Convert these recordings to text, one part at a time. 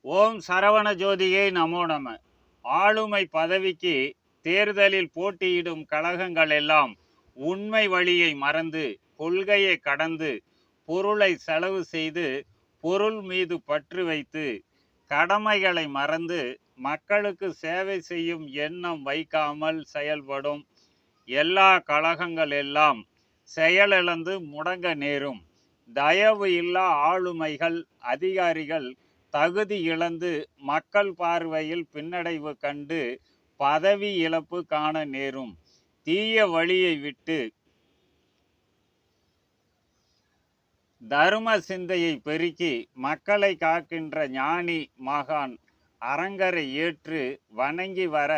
ஓம் சரவண ஜோதியே நமோ நம. ஆளுமை பதவிக்கு தேர்தலில் போட்டியிடும் கழகங்கள் எல்லாம் உண்மை வழியை மறந்து கொள்கையை கடந்து பொருளை செலவு செய்து பொருள் மீது பற்று வைத்து கடமைகளை மறந்து மக்களுக்கு சேவை செய்யும் எண்ணம் வைக்காமல் செயல்படும் எல்லா கழகங்கள் எல்லாம் செயலிழந்து முடங்க நேரும். தயவு இல்லா ஆளுமைகள் அதிகாரிகள் தகுதி இழந்து மக்கள் பார்வையில் பின்னடைவு கண்டு பதவி இழப்பு காண நேரும். தீய வழியை விட்டு தர்ம சிந்தையை பெருக்கி மக்களை காக்கின்ற ஞானி மகான் அரங்கரை ஏற்று வணங்கி வர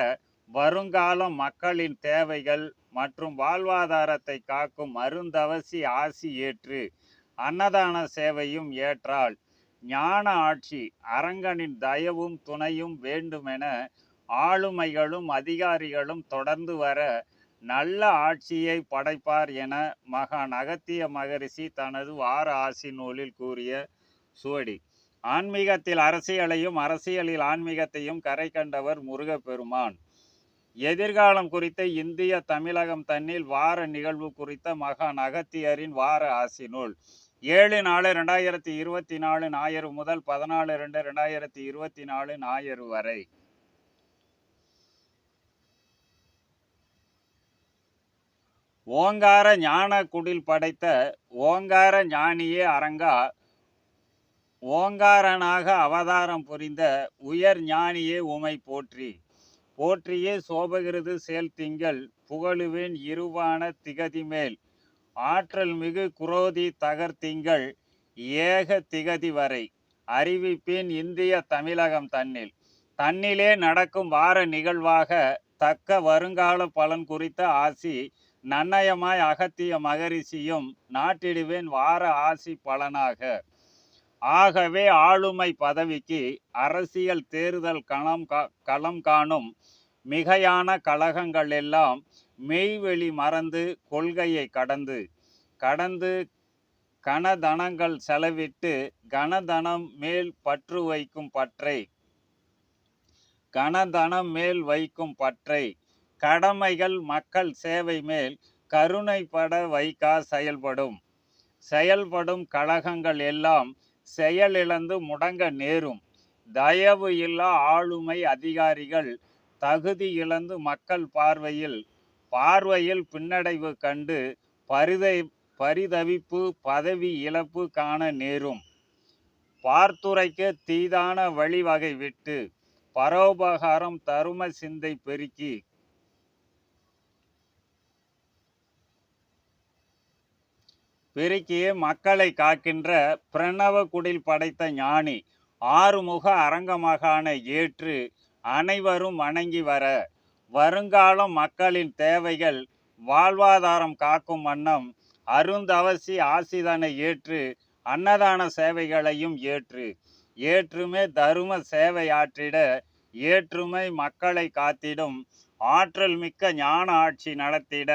வருங்காலம் மக்களின் தேவைகள் மற்றும் வாழ்வாதாரத்தை காக்கும் அருந்தவசி ஆசி ஏற்று அன்னதான சேவையும் ஏற்றால் ஞான ஆட்சி அரங்கனின் தயவும் துணையும் வேண்டுமென ஆளுமைகளும் அதிகாரிகளும் தொடர்ந்து வர நல்ல ஆட்சியை படைப்பார் என மகான் அகத்திய மகரிஷி தனது வார ஆசி நூலில் கூறிய சுவடி. ஆன்மீகத்தில் அரசியலையும் அரசியலில் ஆன்மீகத்தையும் கரை கண்டவர் முருகப்பெருமான். எதிர்காலம் குறித்த இந்திய தமிழகம் தன்னில் வார நிகழ்வு குறித்த மகான் அகத்தியரின் வார ஆசி நூல். 7/4/2024 ஞாயிறு முதல் 14/2/2024 ஞாயிறு வரை. ஓங்கார ஞான குடில் படைத்த ஓங்கார ஞானியே அரங்கா, ஓங்காரனாக அவதாரம் புரிந்த உயர் ஞானியே உமை போற்றி. போற்றியே சோபகிருது சேல் திங்கள் புகழுவேன் இருவான திகதி மேல் ஆற்றல் மிகு குரோதி தகர்த்திங்கள் ஏக திகதி வரை அறிவிப்பேன் இந்திய தமிழகம் தன்னிலே நடக்கும் வார நிகழ்வாக தக்க வருங்கால பலன் குறித்த ஆசி நன்னயமாய் அகத்திய மகரிஷியும் நாட்டிடுவேன் வார ஆசி பலனாக. ஆகவே ஆளுமை பதவிக்கு அரசியல் தேர்தல் களம் காணும் மிகையான கழகங்கள் எல்லாம் மெய்வெளி மறந்து கொள்கையை கடந்து கனதனங்கள் செலவிட்டு கனதனம் மேல் பற்று வைக்கும் பற்றை கடமைகள் மக்கள் சேவை மேல் கருணைப்பட வைக்கா செயல்படும் கழகங்கள் எல்லாம் செயலிழந்து முடங்க நேரும். தயவு இல்லா ஆளுமை அதிகாரிகள் தகுதி இழந்து மக்கள் பார்வையில் பின்னடைவு கண்டு பரிதவிப்பு பதவி இழப்பு காண நேரும். பார்த்துரைக்க தீதான வழிவகை விட்டு பரோபகாரம் தரும சிந்தை பெருக்கியே மக்களை காக்கின்ற பிரணவ குடில் படைத்த ஞானி ஆறுமுக அரங்கமகானை ஏற்று அனைவரும் வணங்கி வர வருங்காலம் மக்களின் தேவைகள் வாழ்வாதாரம் காக்கும் வண்ணம் அருந்தவசி ஆசிதனை ஏற்று அன்னதான சேவைகளையும் ஏற்றுமே தரும சேவை ஆற்றிட ஏற்றுமை மக்களை காத்திடும் ஆற்றல் மிக்க ஞான ஆட்சி நடத்திட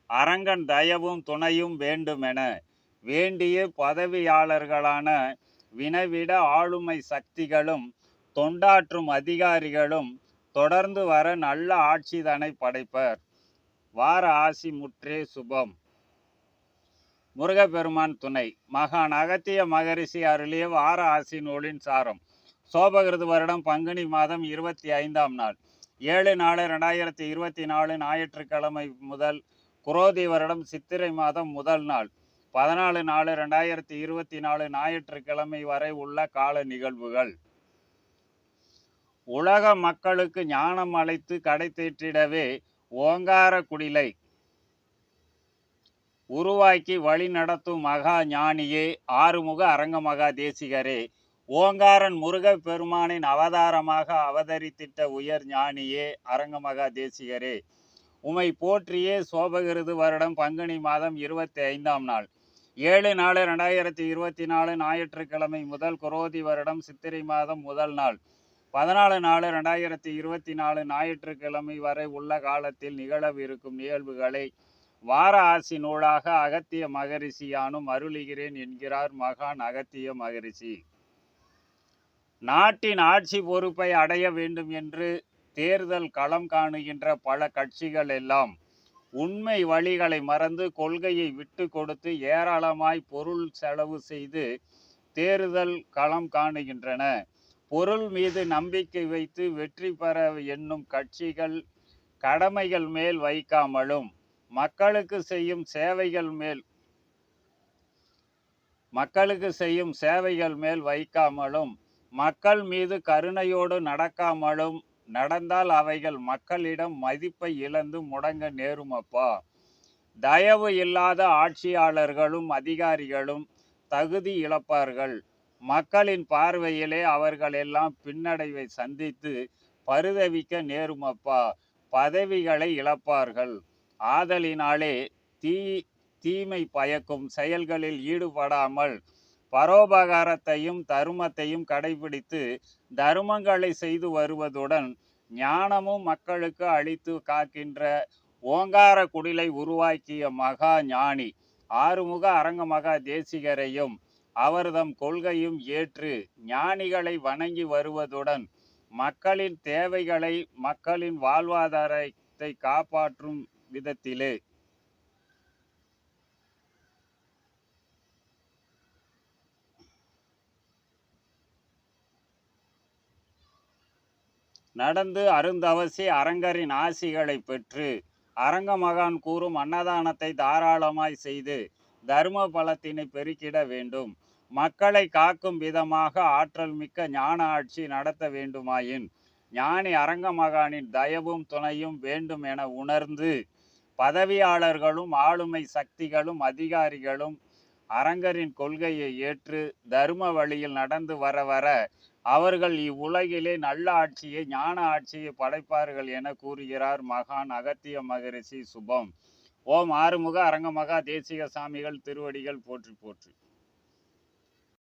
அரங்கன் தயவும் துணையும் வேண்டுமென வேண்டிய பதவியாளர்களான வினவிட ஆளுமை சக்திகளும் தொண்டாற்றும் அதிகாரிகளும் தொடர்ந்து வர நல்ல ஆட்சிதனை படைப்பர். வார ஆசி முற்றே சுபம். முருகப்பெருமான் துணை. மகான் அகத்திய மகரிஷி அருளிய வார ஆசி நூலின் சாரம். சோபகிருது வருடம் பங்குனி மாதம் 25ஆம் நாள் 7/4/2024 ஞாயிற்றுக்கிழமை முதல் குரோதி வருடம் சித்திரை மாதம் முதல் நாள் 14/4/2024 ஞாயிற்றுக்கிழமை வரை உள்ள கால நிகழ்வுகள். உலக மக்களுக்கு ஞானம் அளித்து கடை தேற்றிடவே ஓங்கார குடிலை உருவாக்கி வழி நடத்தும் மகா ஞானியே ஆறுமுக அரங்கமகா தேசிகரே, ஓங்காரன் முருக பெருமானின் அவதாரமாக அவதரித்திட்ட உயர் ஞானியே அரங்கமகா தேசிகரே, உமை போற்றியே சோபகிருது வருடம் பங்குனி மாதம் 25ஆம் நாள் 7/4/2024 ஞாயிற்றுக்கிழமை முதல் குரோதி வருடம் சித்திரை மாதம் முதல் நாள் 14/4/2024 ஞாயிற்றுக்கிழமை வரை உள்ள காலத்தில் நிகழவிருக்கும் நிகழ்வுகளை வார ஆசி நூலாக அகத்திய மகரிஷியானும் அருளுகிறேன் என்கிறார் மகான் அகத்திய மகரிஷி. நாட்டின் ஆட்சி பொறுப்பை அடைய வேண்டும் என்று தேர்தல் களம் காணுகின்ற பல கட்சிகள் எல்லாம் உண்மை வழிகளை மறந்து கொள்கையை விட்டு கொடுத்து ஏராளமாய் பொருள் செலவு செய்து தேர்தல் களம் காணுகின்றன. பொருள் மீது நம்பிக்கை வைத்து வெற்றி பெற எண்ணும் கட்சிகள் கடமைகள் மேல் வைக்காமலும் மக்களுக்கு செய்யும் சேவைகள் மேல் வைக்காமலும் மக்கள் மீது கருணையோடு நடக்காமலும் நடந்தால் அவைகள் மக்களிடம் மதிப்பை இழந்து முடங்க நேருமப்பா. தயவு இல்லாத ஆட்சியாளர்களும் அதிகாரிகளும் தகுதி இழப்பார்கள். மக்களின் பார்வையிலே அவர்கள் எல்லாம் பின்னடைவை சந்தித்து பரிதவிக்க நேருமப்பா. பதவிகளை இழப்பார்கள். ஆதலினாலே தீமை பயக்கும் செயல்களில் ஈடுபடாமல் பரோபகாரத்தையும் தருமத்தையும் கடைபிடித்து தருமங்களை செய்து வருவதுடன் ஞானமும் மக்களுக்கு அளித்து காக்கின்ற ஓங்கார குடிலை உருவாக்கிய மகா ஞானி ஆறுமுக அரங்கமகா தேசிகரையும் அவர்தம் கொள்கையும் ஏற்று ஞானிகளை வணங்கி வருவதுடன் மக்களின் தேவைகளை மக்களின் வாழ்வாதாரத்தை காப்பாற்றும் விதத்திலே நடந்து அருந்தவசி அரங்கரின் ஆசிகளை பெற்று அரங்கமகான் கூறும் அன்னதானத்தை தாராளமாய் செய்து தர்ம பலத்தினை பெருக்கிட வேண்டும். மக்களை காக்கும் விதமாக ஆற்றல் மிக்க ஞான ஆட்சி நடத்த வேண்டுமாயின் ஞானி அரங்கமகானின் தயவும் துணையும் வேண்டும் என உணர்ந்து பதவியாளர்களும் ஆளுமை சக்திகளும் அதிகாரிகளும் அரங்கரின் கொள்கையை ஏற்று தர்ம வழியில் நடந்து வர வர அவர்கள் இவ்வுலகிலே நல்ல ஆட்சியை ஞான ஆட்சியை படைப்பார்கள் என கூறுகிறார் மகான் அகத்திய மகரிஷி. சுபம். ஓம் ஆறுமுக அரங்கமகா தேசிக சாமிகள் திருவடிகள் போற்றி போற்றி.